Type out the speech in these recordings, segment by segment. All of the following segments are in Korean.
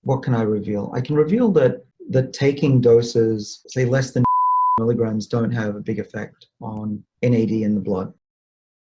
What can I reveal? I can reveal that taking doses, say less than milligrams, don't have a big effect on NAD in the blood.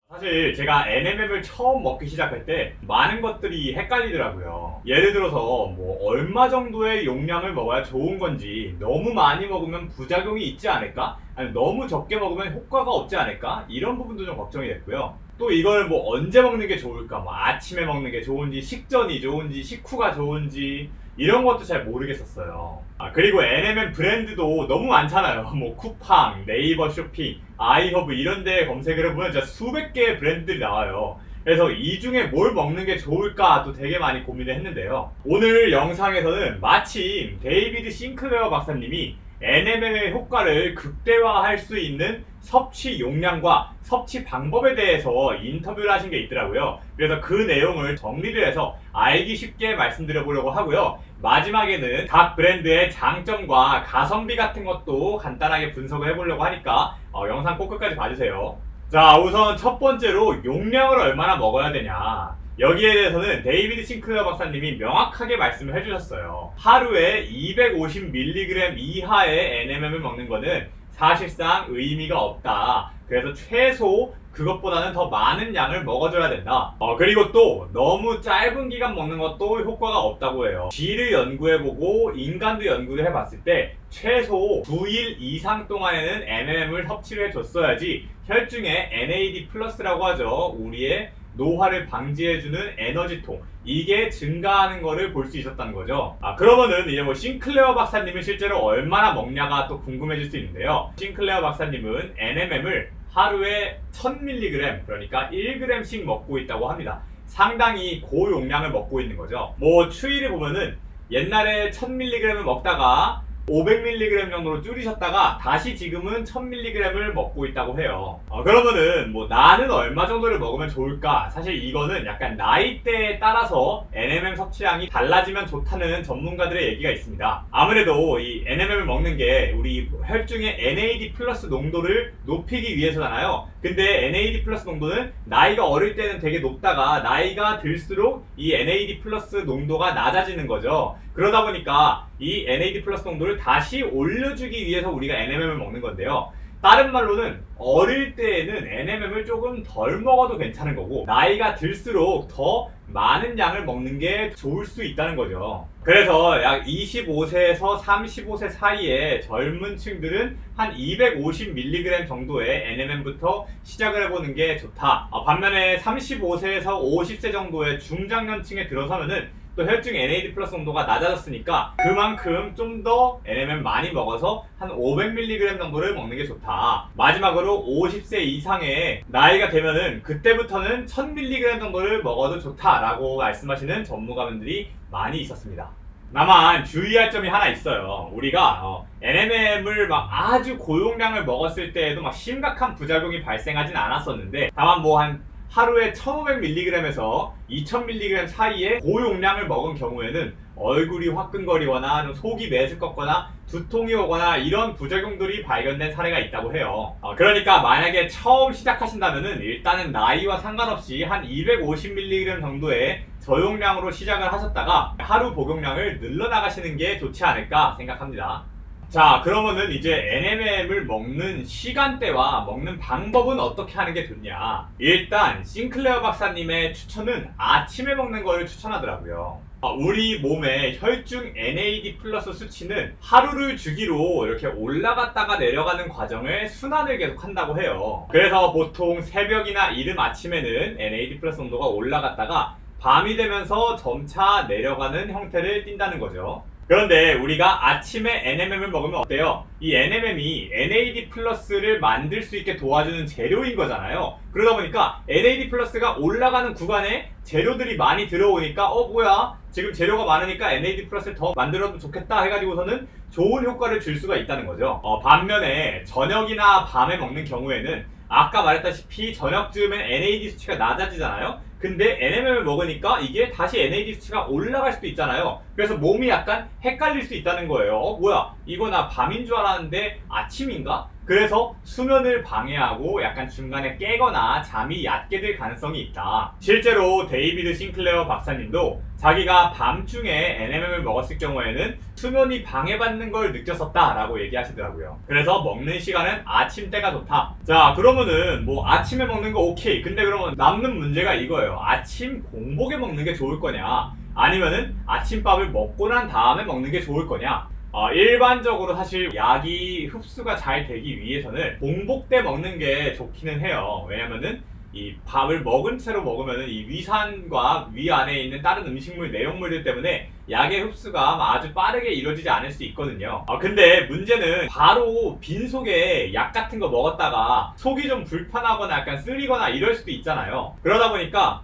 사실 제가 NMM을 처음 먹기 시작할 때 많은 것들이 헷갈리더라고요. 예를 들어서 뭐 얼마 정도의 용량을 먹어야 좋은 건지, 너무 많이 먹으면 부작용이 있지 않을까? 아니 너무 적게 먹으면 효과가 없지 않을까? 이런 부분도 좀 걱정이 됐고요. 또 이걸 뭐 언제 먹는 게 좋을까? 뭐 아침에 먹는 게 좋은지, 식전이 좋은지, 식후가 좋은지 이런 것도 잘 모르겠었어요. 그리고 NMM 브랜드도 너무 많잖아요. 뭐 쿠팡, 네이버 쇼핑, 아이허브 이런 데 검색을 해보면 진짜 수백 개의 브랜드들이 나와요. 그래서 이 중에 뭘 먹는 게 좋을까 또 되게 많이 고민을 했는데요. 오늘 영상에서는 마침 데이비드 싱클레어 박사님이 NMM의 효과를 극대화할 수 있는 섭취 용량과 섭취 방법에 대해서 인터뷰를 하신 게 있더라고요. 그래서 그 내용을 정리를 해서 알기 쉽게 말씀드려 보려고 하고요. 마지막에는 각 브랜드의 장점과 가성비 같은 것도 간단하게 분석을 해보려고 하니까 영상 꼭 끝까지 봐주세요. 자, 우선 첫 번째로 용량을 얼마나 먹어야 되냐. 여기에 대해서는 데이비드 싱클레어 박사님이 명확하게 말씀을 해주셨어요. 하루에 250mg 이하의 NMM을 먹는 거는 사실상 의미가 없다. 그래서 최소 그것보다는 더 많은 양을 먹어줘야 된다. 그리고 또 너무 짧은 기간 먹는 것도 효과가 없다고 해요. 쥐를 연구해보고 인간도 연구를 해봤을 때 최소 9일 이상 동안에는 NMM을 섭취를 해줬어야지 혈중에 NAD 플러스라고 하죠. 우리의 노화를 방지해주는 에너지통, 이게 증가하는 거를 볼 수 있었다는 거죠. 그러면은 이제 뭐 싱클레어 박사님은 실제로 얼마나 먹냐가 또 궁금해질 수 있는데요. 싱클레어 박사님은 NMM을 하루에 1000mg, 그러니까 1g씩 먹고 있다고 합니다. 상당히 고용량을 먹고 있는 거죠. 뭐 추이를 보면은 옛날에 1000mg을 먹다가 500mg 정도로 줄이셨다가 다시 지금은 1000mg을 먹고 있다고 해요. 그러면은 뭐 나는 얼마 정도를 먹으면 좋을까? 사실 이거는 약간 나이대에 따라서 NMM 섭취량이 달라지면 좋다는 전문가들의 얘기가 있습니다. 아무래도 이 NMM을 먹는 게 우리 혈중의 NAD 플러스 농도를 높이기 위해서잖아요. 근데 NAD 플러스 농도는 나이가 어릴 때는 되게 높다가 나이가 들수록 이 NAD 플러스 농도가 낮아지는 거죠. 그러다 보니까 이 NAD 플러스 농도를 다시 올려주기 위해서 우리가 NMM을 먹는 건데요. 다른 말로는 어릴 때에는 NMM을 조금 덜 먹어도 괜찮은 거고 나이가 들수록 더 많은 양을 먹는 게 좋을 수 있다는 거죠. 그래서 약 25세에서 35세 사이에 젊은 층들은 한 250mg 정도의 NMM부터 시작을 해보는 게 좋다. 반면에 35세에서 50세 정도의 중장년층에 들어서면은 또 혈중 NAD 플러스 농도가 낮아졌으니까 그만큼 좀 더 NMM 많이 먹어서 한 500mg 정도를 먹는 게 좋다. 마지막으로 50세 이상의 나이가 되면은 그때부터는 1000mg 정도를 먹어도 좋다라고 말씀하시는 전문가분들이 많이 있었습니다. 다만 주의할 점이 하나 있어요. 우리가 NMM을 막 아주 고용량을 먹었을 때에도 막 심각한 부작용이 발생하진 않았었는데 다만 뭐 한 하루에 1500mg에서 2000mg 사이에 고용량을 먹은 경우에는 얼굴이 화끈거리거나 속이 메스껍거나 두통이 오거나 이런 부작용들이 발견된 사례가 있다고 해요. 그러니까 만약에 처음 시작하신다면은 일단은 나이와 상관없이 한 250mg 정도의 저용량으로 시작을 하셨다가 하루 복용량을 늘려나가시는 게 좋지 않을까 생각합니다. 자, 그러면은 이제 NMM을 먹는 시간대와 먹는 방법은 어떻게 하는 게 좋냐. 일단 싱클레어 박사님의 추천은 아침에 먹는 걸 추천하더라고요. 우리 몸의 혈중 NAD 플러스 수치는 하루를 주기로 이렇게 올라갔다가 내려가는 과정을 순환을 계속 한다고 해요. 그래서 보통 새벽이나 이른 아침에는 NAD 플러스 농도가 올라갔다가 밤이 되면서 점차 내려가는 형태를 띈다는 거죠. 그런데 우리가 아침에 NMM을 먹으면 어때요? 이 NMM이 NAD 플러스를 만들 수 있게 도와주는 재료인 거잖아요. 그러다 보니까 NAD 플러스가 올라가는 구간에 재료들이 많이 들어오니까 뭐야? 지금 재료가 많으니까 NAD 플러스를 더 만들어도 좋겠다 해가지고서는 좋은 효과를 줄 수가 있다는 거죠. 반면에 저녁이나 밤에 먹는 경우에는 아까 말했다시피 저녁쯤엔 NAD 수치가 낮아지잖아요. 근데 NMM을 먹으니까 이게 다시 NAD 수치가 올라갈 수도 있잖아요. 그래서 몸이 약간 헷갈릴 수 있다는 거예요. 뭐야, 이거 나 밤인 줄 알았는데 아침인가? 그래서 수면을 방해하고 약간 중간에 깨거나 잠이 얕게 될 가능성이 있다. 실제로 데이비드 싱클레어 박사님도 자기가 밤중에 NMM을 먹었을 경우에는 수면이 방해받는 걸 느꼈었다라고 얘기하시더라고요. 그래서 먹는 시간은 아침 때가 좋다. 자, 그러면은 뭐 아침에 먹는 거 오케이. 근데 그러면 남는 문제가 이거예요. 아침 공복에 먹는 게 좋을 거냐? 아니면은 아침밥을 먹고 난 다음에 먹는 게 좋을 거냐? 일반적으로 사실 약이 흡수가 잘 되기 위해서는 공복 때 먹는 게 좋기는 해요. 왜냐면은 이 밥을 먹은 채로 먹으면은 이 위산과 위 안에 있는 다른 음식물 내용물들 때문에 약의 흡수가 아주 빠르게 이루어지지 않을 수 있거든요. 근데 문제는 바로 빈속에 약 같은 거 먹었다가 속이 좀 불편하거나 약간 쓰리거나 이럴 수도 있잖아요. 그러다 보니까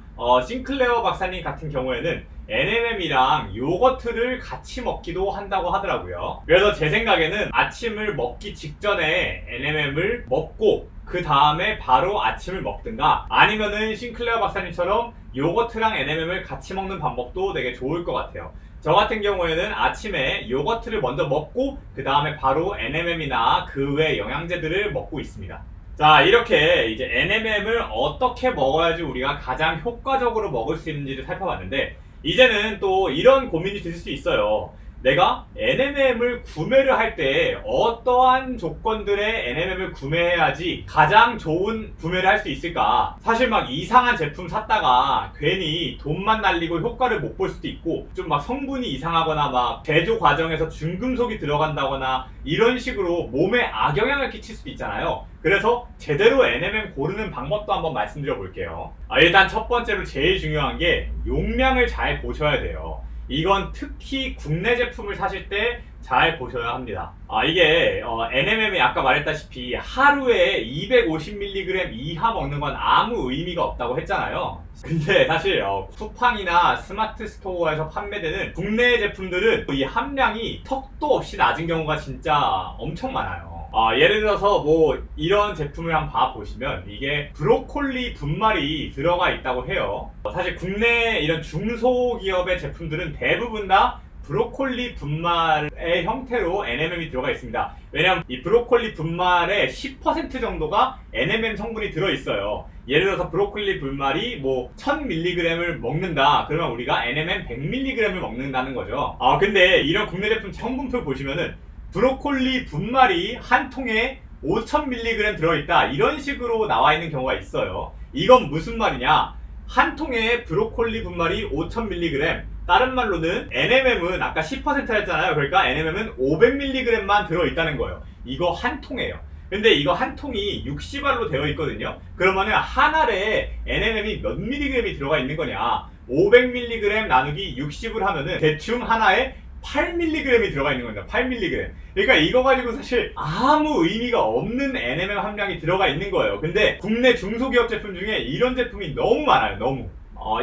싱클레어 박사님 같은 경우에는 NMM이랑 요거트를 같이 먹기도 한다고 하더라고요. 그래서 제 생각에는 아침을 먹기 직전에 NMM을 먹고 그 다음에 바로 아침을 먹든가, 아니면은 싱클레어 박사님처럼 요거트랑 NMM을 같이 먹는 방법도 되게 좋을 것 같아요. 저 같은 경우에는 아침에 요거트를 먼저 먹고 그 다음에 바로 NMM이나 그 외 영양제들을 먹고 있습니다. 자, 이렇게 이제 NMM을 어떻게 먹어야지 우리가 가장 효과적으로 먹을 수 있는지를 살펴봤는데, 이제는 또 이런 고민이 들 수 있어요. 내가 NMM을 구매를 할 때 어떠한 조건들의 NMM을 구매해야지 가장 좋은 구매를 할 수 있을까? 사실 막 이상한 제품 샀다가 괜히 돈만 날리고 효과를 못 볼 수도 있고, 좀 막 성분이 이상하거나 막 제조 과정에서 중금속이 들어간다거나 이런 식으로 몸에 악영향을 끼칠 수도 있잖아요. 그래서 제대로 NMM 고르는 방법도 한번 말씀드려 볼게요. 일단 첫 번째로 제일 중요한 게 용량을 잘 보셔야 돼요. 이건 특히 국내 제품을 사실 때 잘 보셔야 합니다. 이게 NMM이 아까 말했다시피 하루에 250mg 이하 먹는 건 아무 의미가 없다고 했잖아요. 근데 사실 쿠팡이나 스마트 스토어에서 판매되는 국내 제품들은 이 함량이 턱도 없이 낮은 경우가 진짜 엄청 많아요. 예를 들어서 뭐 이런 제품을 한번 봐보시면 이게 브로콜리 분말이 들어가 있다고 해요. 사실 국내 이런 중소기업의 제품들은 대부분 다 브로콜리 분말의 형태로 NMM이 들어가 있습니다. 왜냐면 이 브로콜리 분말의 10% 정도가 NMM 성분이 들어있어요. 예를 들어서 브로콜리 분말이 뭐 1000mg을 먹는다 그러면 우리가 NMM 100mg을 먹는다는 거죠. 근데 이런 국내 제품 성분표 보시면은 브로콜리 분말이 한 통에 5000mg 들어있다 이런 식으로 나와 있는 경우가 있어요. 이건 무슨 말이냐? 한 통에 브로콜리 분말이 5000mg, 다른 말로는 NMM은 아까 10%라 했잖아요. 그러니까 NMM은 500mg만 들어있다는 거예요. 이거 한 통이에요. 근데 이거 한 통이 60알로 되어 있거든요. 그러면은 한 알에 NMM이 몇 mg이 들어가 있는 거냐? 500mg 나누기 60을 하면은 대충 하나에 8mg이 들어가 있는 겁니다. 8mg. 그러니까 이거 가지고 사실 아무 의미가 없는 NMM 함량이 들어가 있는 거예요. 근데 국내 중소기업 제품 중에 이런 제품이 너무 많아요. 너무.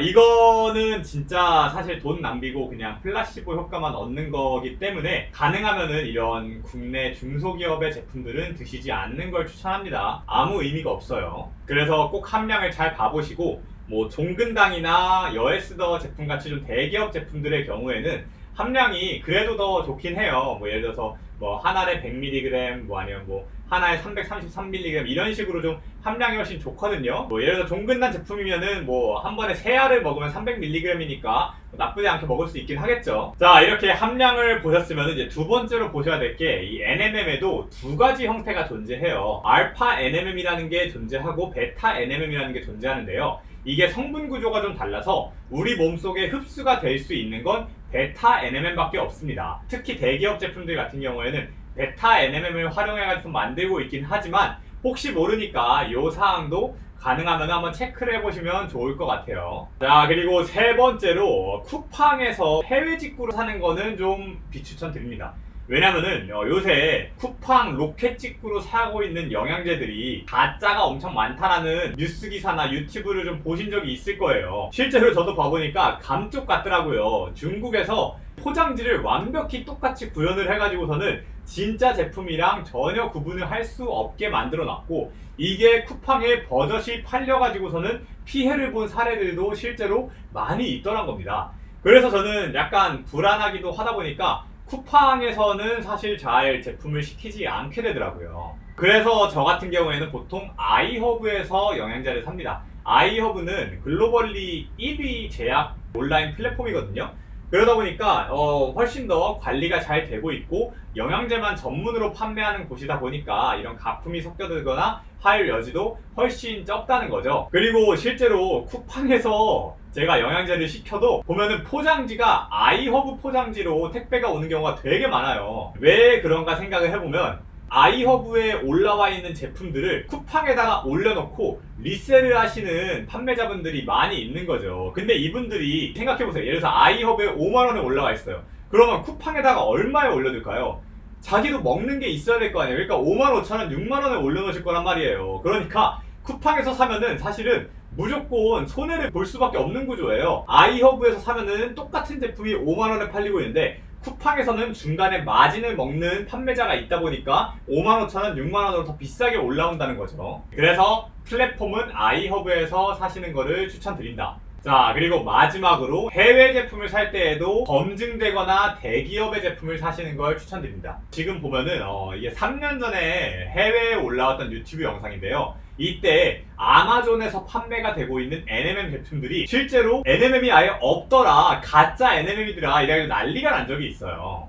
이거는 진짜 사실 돈 낭비고 그냥 플라시보 효과만 얻는 거기 때문에 가능하면은 이런 국내 중소기업의 제품들은 드시지 않는 걸 추천합니다. 아무 의미가 없어요. 그래서 꼭 함량을 잘 봐보시고, 뭐 종근당이나 여에스더 제품 같이 좀 대기업 제품들의 경우에는 함량이 그래도 더 좋긴 해요. 뭐 예를 들어서 뭐 한 알에 100mg, 뭐 아니면 뭐 하나에 333mg 이런 식으로 좀 함량이 훨씬 좋거든요. 뭐 예를 들어 종근당 제품이면은 뭐 한 번에 3알을 먹으면 300mg이니까 나쁘지 않게 먹을 수 있긴 하겠죠. 자, 이렇게 함량을 보셨으면 이제 두 번째로 보셔야 될 게 이 NMM에도 두 가지 형태가 존재해요. 알파 NMM이라는 게 존재하고 베타 NMM이라는 게 존재하는데요. 이게 성분 구조가 좀 달라서 우리 몸속에 흡수가 될 수 있는 건 베타 NMM밖에 없습니다. 특히 대기업 제품들 같은 경우에는 베타 NMM을 활용해가지고 만들고 있긴 하지만 혹시 모르니까 이 사항도 가능하면 한번 체크를 해보시면 좋을 것 같아요. 자, 그리고 세 번째로 쿠팡에서 해외 직구로 사는 거는 좀 비추천 드립니다. 왜냐면은 요새 쿠팡 로켓 직구로 사고 있는 영양제들이 가짜가 엄청 많다라는 뉴스 기사나 유튜브를 좀 보신 적이 있을 거예요. 실제로 저도 봐보니까 감쪽 같더라고요. 중국에서 포장지를 완벽히 똑같이 구현을 해가지고서는 진짜 제품이랑 전혀 구분을 할 수 없게 만들어 놨고, 이게 쿠팡에 버젓이 팔려가지고서는 피해를 본 사례들도 실제로 많이 있더란 겁니다. 그래서 저는 약간 불안하기도 하다 보니까 쿠팡에서는 사실 잘 제품을 시키지 않게 되더라고요. 그래서 저 같은 경우에는 보통 아이허브에서 영양제를 삽니다. 아이허브는 글로벌리 1위 제약 온라인 플랫폼이거든요. 그러다 보니까 훨씬 더 관리가 잘 되고 있고 영양제만 전문으로 판매하는 곳이다 보니까 이런 가품이 섞여들거나 할 여지도 훨씬 적다는 거죠. 그리고 실제로 쿠팡에서 제가 영양제를 시켜도 보면은 포장지가 아이허브 포장지로 택배가 오는 경우가 되게 많아요. 왜 그런가 생각을 해보면 아이허브에 올라와 있는 제품들을 쿠팡에다가 올려놓고 리셀을 하시는 판매자분들이 많이 있는 거죠. 근데 이분들이 생각해보세요. 예를 들어서 아이허브에 5만원에 올라와 있어요. 그러면 쿠팡에다가 얼마에 올려둘까요? 자기도 먹는 게 있어야 될 거 아니에요. 그러니까 5만 5천원, 6만원에 올려놓으실 거란 말이에요. 그러니까 쿠팡에서 사면은 사실은 무조건 손해를 볼 수밖에 없는 구조예요. 아이허브에서 사면은 똑같은 제품이 5만원에 팔리고 있는데 쿠팡에서는 중간에 마진을 먹는 판매자가 있다 보니까 5만 5천원, 6만원으로 더 비싸게 올라온다는 거죠. 그래서 플랫폼은 아이허브에서 사시는 거를 추천드린다. 자, 그리고 마지막으로 해외 제품을 살 때에도 검증되거나 대기업의 제품을 사시는 걸 추천드립니다. 지금 보면은 이게 3년 전에 해외에 올라왔던 유튜브 영상인데요. 이때 아마존에서 판매가 되고 있는 NMM 제품들이 실제로 NMM이 아예 없더라, 가짜 NMM이더라 이래가지고 난리가 난 적이 있어요.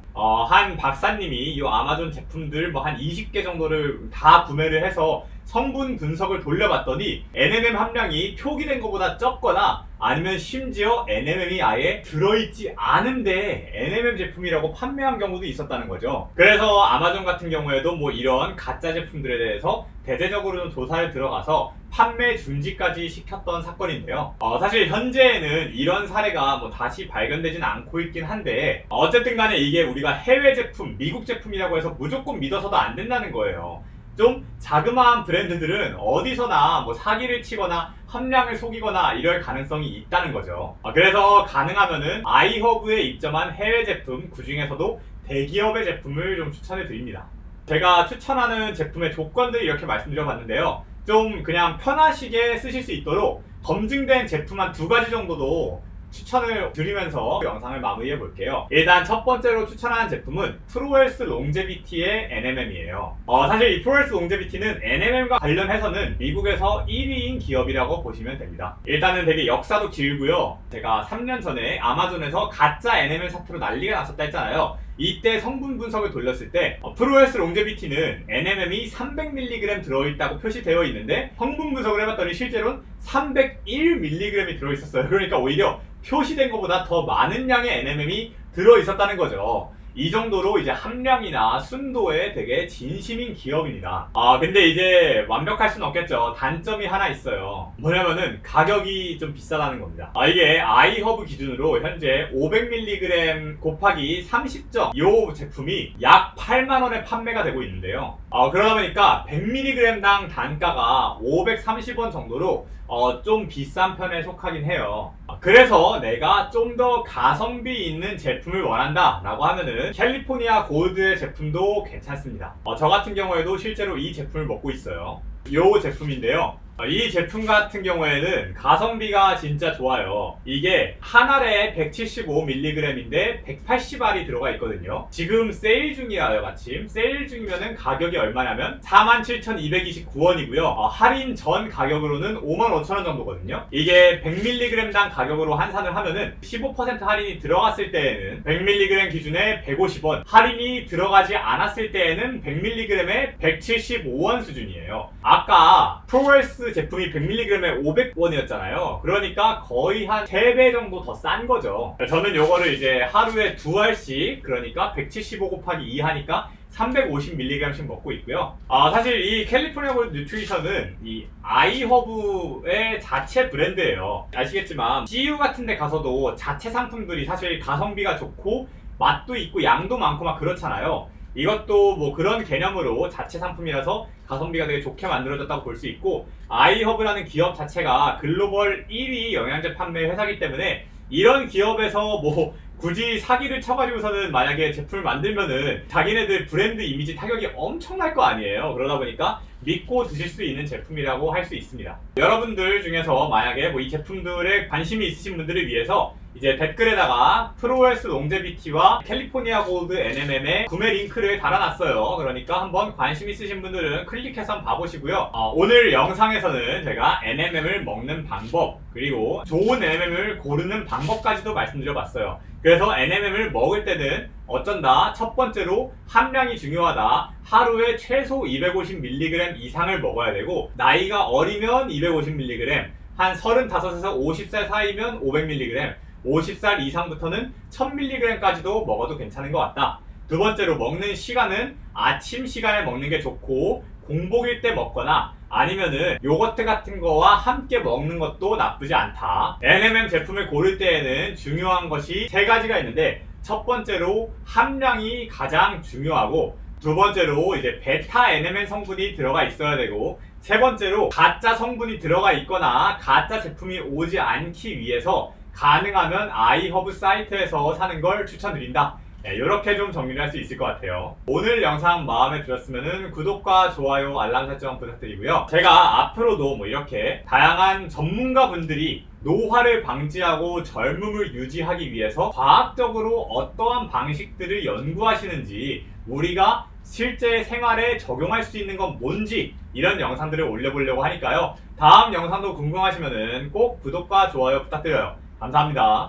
한 박사님이 이 아마존 제품들 뭐 한 20개 정도를 다 구매를 해서 성분 분석을 돌려봤더니 NMM 함량이 표기된 것보다 적거나 아니면 심지어 NMM이 아예 들어있지 않은데 NMM 제품이라고 판매한 경우도 있었다는 거죠. 그래서 아마존 같은 경우에도 뭐 이런 가짜 제품들에 대해서 대대적으로 좀 조사를 들어가서 판매 중지까지 시켰던 사건인데요. 사실 현재에는 이런 사례가 뭐 다시 발견되진 않고 있긴 한데 어쨌든 간에 이게 우리가 해외 제품, 미국 제품이라고 해서 무조건 믿어서도 안 된다는 거예요. 좀 자그마한 브랜드들은 어디서나 뭐 사기를 치거나 함량을 속이거나 이럴 가능성이 있다는 거죠. 그래서 가능하면은 아이허브에 입점한 해외 제품, 그 중에서도 대기업의 제품을 좀 추천해 드립니다. 제가 추천하는 제품의 조건들 이렇게 말씀드려봤는데요. 좀 그냥 편하시게 쓰실 수 있도록 검증된 제품 한 2가지 정도도 추천을 드리면서 영상을 마무리해 볼게요. 일단 첫 번째로 추천하는 제품은 프로헬스 롱제비티의 NMM이에요. 사실 이 프로헬스 롱제비티는 NMM과 관련해서는 미국에서 1위인 기업이라고 보시면 됩니다. 일단은 되게 역사도 길고요. 제가 3년 전에 아마존에서 가짜 NMM 사태로 난리가 났었다 했잖아요. 이때 성분 분석을 돌렸을 때 프로헬스 롱제비티는 NMM이 300mg 들어있다고 표시되어 있는데 성분 분석을 해봤더니 실제로는 301mg이 들어있었어요. 그러니까 오히려 표시된 것보다 더 많은 양의 NMM이 들어있었다는 거죠. 이 정도로 이제 함량이나 순도에 되게 진심인 기업입니다. 근데 이제 완벽할 수는 없겠죠. 단점이 하나 있어요. 뭐냐면은 가격이 좀 비싸다는 겁니다. 이게 아이허브 기준으로 현재 500mg 곱하기 30점 이 제품이 약 8만원에 판매가 되고 있는데요. 그러다 보니까 100mg당 단가가 530원 정도로 좀 비싼 편에 속하긴 해요. 그래서 내가 좀 더 가성비 있는 제품을 원한다 라고 하면은 캘리포니아 골드의 제품도 괜찮습니다. 저 같은 경우에도 실제로 이 제품을 먹고 있어요. 이 제품인데요. 이 제품 같은 경우에는 가성비가 진짜 좋아요. 이게 한 알에 175mg인데 180알이 들어가 있거든요. 지금 세일 중이라요. 마침 세일 중이면은 가격이 얼마냐면 47,229원이고요. 할인 전 가격으로는 55,000원 정도거든요. 이게 100mg당 가격으로 환산을 하면은 15% 할인이 들어갔을 때에는 100mg 기준에 150원, 할인이 들어가지 않았을 때에는 100mg에 175원 수준이에요. 아까 프로헬스 제품이 100mg에 500원이었잖아요. 그러니까 거의 한 3배 정도 더 싼 거죠. 저는 요거를 이제 하루에 2알씩, 그러니까 175 곱하기 2 하니까 350mg씩 먹고 있고요. 사실 이 캘리포니아 골드 뉴트리션은 이 아이허브의 자체 브랜드예요. 아시겠지만 CU 같은 데 가서도 자체 상품들이 사실 가성비가 좋고 맛도 있고 양도 많고 막 그렇잖아요. 이것도 뭐 그런 개념으로 자체 상품이라서 가성비가 되게 좋게 만들어졌다고 볼 수 있고, 아이허브라는 기업 자체가 글로벌 1위 영양제 판매 회사이기 때문에 이런 기업에서 뭐 굳이 사기를 쳐가지고서는 만약에 제품을 만들면은 자기네들 브랜드 이미지 타격이 엄청날 거 아니에요. 그러다 보니까 믿고 드실 수 있는 제품이라고 할 수 있습니다. 여러분들 중에서 만약에 뭐 이 제품들에 관심이 있으신 분들을 위해서 이제 댓글에다가 프로헬스 롱제비티와 캘리포니아 골드 NMM의 구매 링크를 달아놨어요. 그러니까 한번 관심 있으신 분들은 클릭해서 한번 봐보시고요. 오늘 영상에서는 제가 NMM을 먹는 방법, 그리고 좋은 NMM을 고르는 방법까지도 말씀드려봤어요. 그래서 NMM을 먹을 때는 어쩐다 첫 번째로 함량이 중요하다. 하루에 최소 250mg 이상을 먹어야 되고, 나이가 어리면 250mg, 한 35에서 50살 사이면 500mg, 50살 이상부터는 1000mg까지도 먹어도 괜찮은 것 같다. 두 번째로 먹는 시간은 아침 시간에 먹는 게 좋고, 공복일 때 먹거나 아니면은 요거트 같은 거와 함께 먹는 것도 나쁘지 않다. NMM 제품을 고를 때에는 중요한 것이 세 가지가 있는데, 첫 번째로 함량이 가장 중요하고, 두 번째로 이제 베타 NMN 성분이 들어가 있어야 되고, 세 번째로 가짜 성분이 들어가 있거나 가짜 제품이 오지 않기 위해서 가능하면 아이허브 사이트에서 사는 걸 추천드린다. 이렇게 좀 정리를 할 수 있을 것 같아요. 오늘 영상 마음에 들었으면 구독과 좋아요, 알람 설정 부탁드리고요. 제가 앞으로도 뭐 이렇게 다양한 전문가분들이 노화를 방지하고 젊음을 유지하기 위해서 과학적으로 어떠한 방식들을 연구하시는지, 우리가 실제 생활에 적용할 수 있는 건 뭔지, 이런 영상들을 올려보려고 하니까요. 다음 영상도 궁금하시면 꼭 구독과 좋아요 부탁드려요. 감사합니다.